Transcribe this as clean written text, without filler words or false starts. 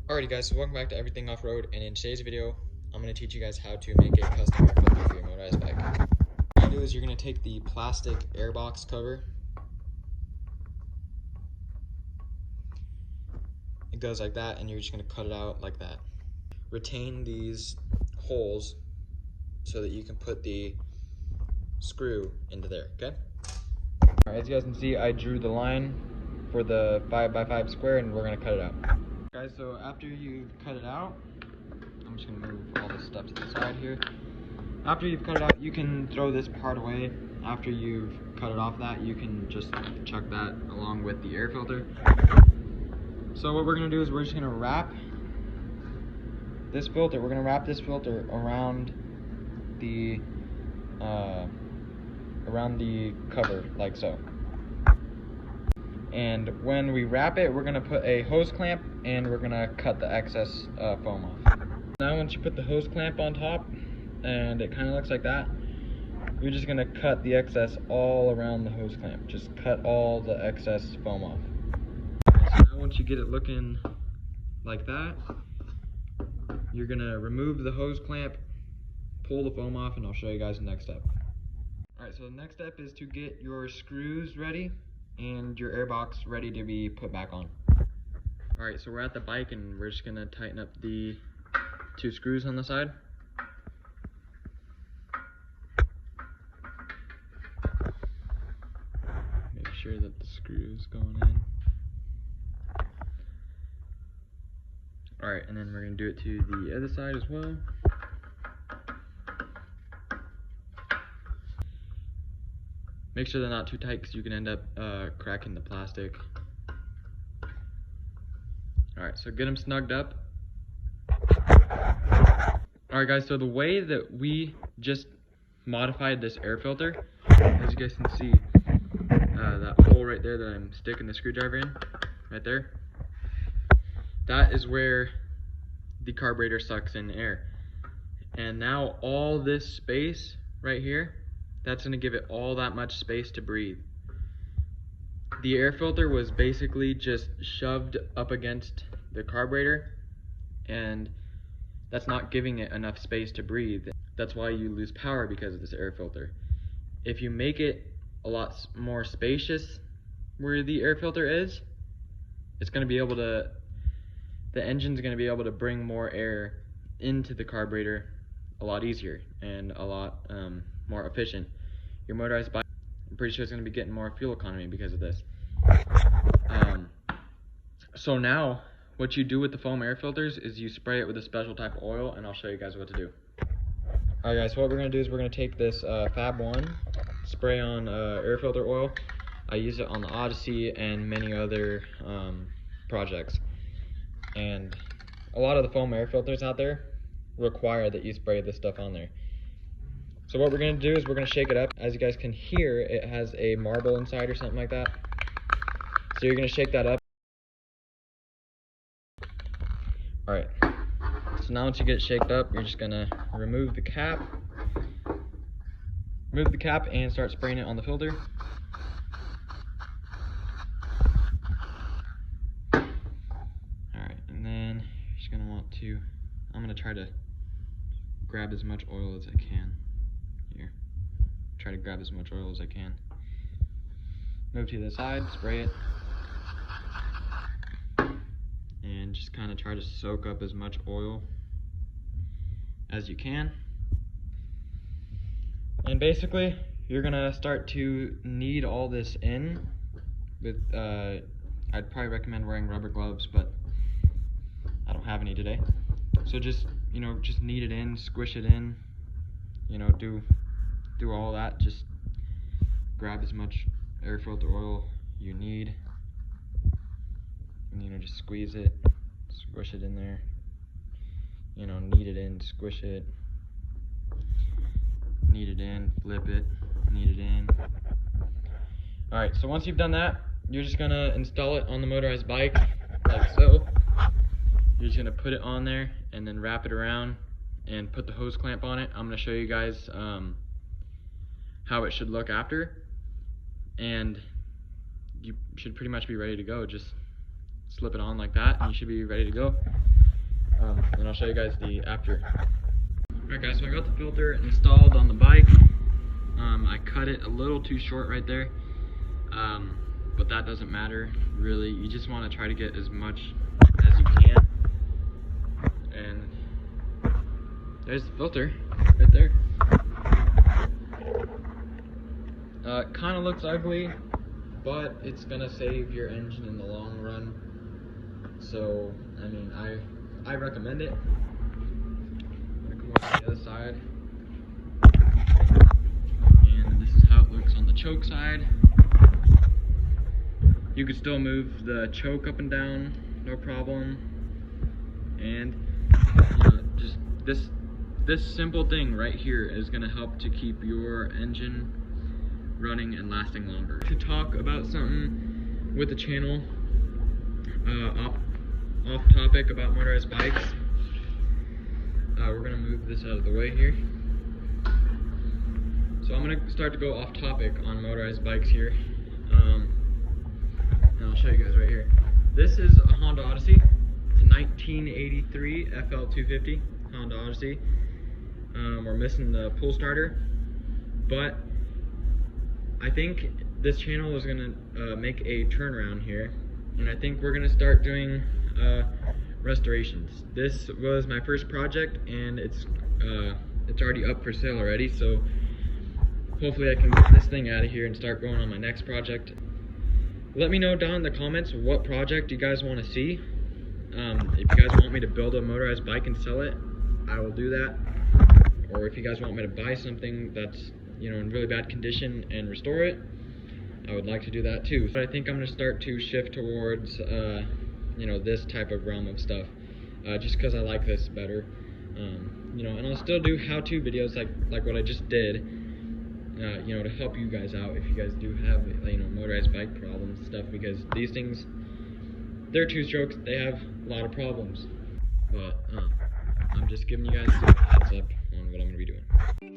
Alrighty guys, so welcome back to Everything Off-Road, and in today's video, I'm going to teach you guys how to make a custom air filter for your motorized bike. What you're going to do is you're going to take the plastic airbox cover. It goes like that, and you're just going to cut it out like that. Retain these holes so that you can put the screw into there, okay? Alright, as you guys can see, I drew the line for the 5x5 square, and we're going to cut it out. Guys, so after you've cut it out, I'm just going to move all this stuff to the side here. After you've cut it out, you can throw this part away. After you've cut it off that, you can just chuck that along with the air filter. So what we're going to do is we're just going to wrap this filter. We're going to wrap this filter around the cover like so. And when we wrap it, we're going to put a hose clamp and we're going to cut the excess foam off. Now once you put the hose clamp on top and it kind of looks like that, you're just going to cut the excess all around the hose clamp. Just cut all the excess foam off. So now once you get it looking like that, you're going to remove the hose clamp, pull the foam off, and I'll show you guys the next step. Alright, so the next step is to get your screws ready and your airbox ready to be put back on. Alright, so we're at the bike and we're just going to tighten up the 2 screws on the side. Make sure that the screw is going in. Alright, and then we're going to do it to the other side as well. Make sure they're not too tight because you can end up cracking the plastic. Alright, so get them snugged up. Alright guys, so the way that we just modified this air filter, as you guys can see, that hole right there that I'm sticking the screwdriver in, right there, that is where the carburetor sucks in air. And now all this space right here, that's going to give it all that much space to breathe. The air filter was basically just shoved up against the carburetor, and that's not giving it enough space to breathe. That's why you lose power because of this air filter. If you make it a lot more spacious where the air filter is, it's going to be able to, the engine's going to be able to bring more air into the carburetor a lot easier and a lot more efficient. Your motorized bike, I'm pretty sure it's going to be getting more fuel economy because of this. So now, what you do with the foam air filters is you spray it with a special type of oil, and I'll show you guys what to do. Alright guys, so what we're going to do is we're going to take this Fab 1 spray on air filter oil. I use it on the Odyssey and many other projects. And a lot of the foam air filters out there require that you spray this stuff on there. So what we're going to do is we're going to shake it up. As you guys can hear, it has a marble inside or something like that. So you're going to shake that up. Alright, so now once you get it shaked up, you're just going to remove the cap. Remove the cap and start spraying it on the filter. Alright, and then you're just going to want to, I'm going to try to grab as much oil as I can. Here, try to grab as much oil as I can. Move to the side, spray it, and just kind of try to soak up as much oil as you can. And basically, you're gonna start to knead all this in with, I'd probably recommend wearing rubber gloves, but I don't have any today. So just, just knead it in, squish it in, do all that. Just grab as much air filter oil you need, and just squeeze it, squish it in there, knead it in, squish it, knead it in, flip it, knead it in. Alright, so once you've done that, you're just gonna install it on the motorized bike like so. You're just gonna put it on there and then wrap it around and put the hose clamp on it. I'm gonna show you guys how it should look after, and you should pretty much be ready to go. Just slip it on like that and you should be ready to go. and I'll show you guys the after. Alright guys, so I got the filter installed on the bike. I cut it a little too short right there, but that doesn't matter really. You just want to try to get as much as you can. And there's the filter right there. Kind of looks ugly, but it's gonna save your engine in the long run. So I mean, I recommend it. I'm gonna come over to the other side, and this is how it looks on the choke side. You could still move the choke up and down, no problem. And just this simple thing right here is gonna help to keep your engine running and lasting longer. To talk about something with the channel, off topic about motorized bikes, we're gonna move this out of the way here. So I'm gonna start to go off topic on motorized bikes here, and I'll show you guys right here. This is a Honda Odyssey. It's a 1983 FL250 Honda Odyssey. We're missing the pull starter, but I think this channel is gonna make a turnaround here, and I think we're gonna start doing restorations. This was my first project, and it's already up for sale already. So hopefully I can get this thing out of here and start going on my next project. Let me know down in the comments what project you guys want to see. If you guys want me to build a motorized bike and sell it, I will do that. Or if you guys want me to buy something that's in really bad condition and restore it, I would like to do that too. But I think I'm going to start to shift towards this type of realm of stuff, just because I like this better. And I'll still do how-to videos like what I just did, to help you guys out if you guys do have motorized bike problems and stuff, because these things, they're two-strokes, they have a lot of problems. But I'm just giving you guys a heads up on what I'm going to be doing.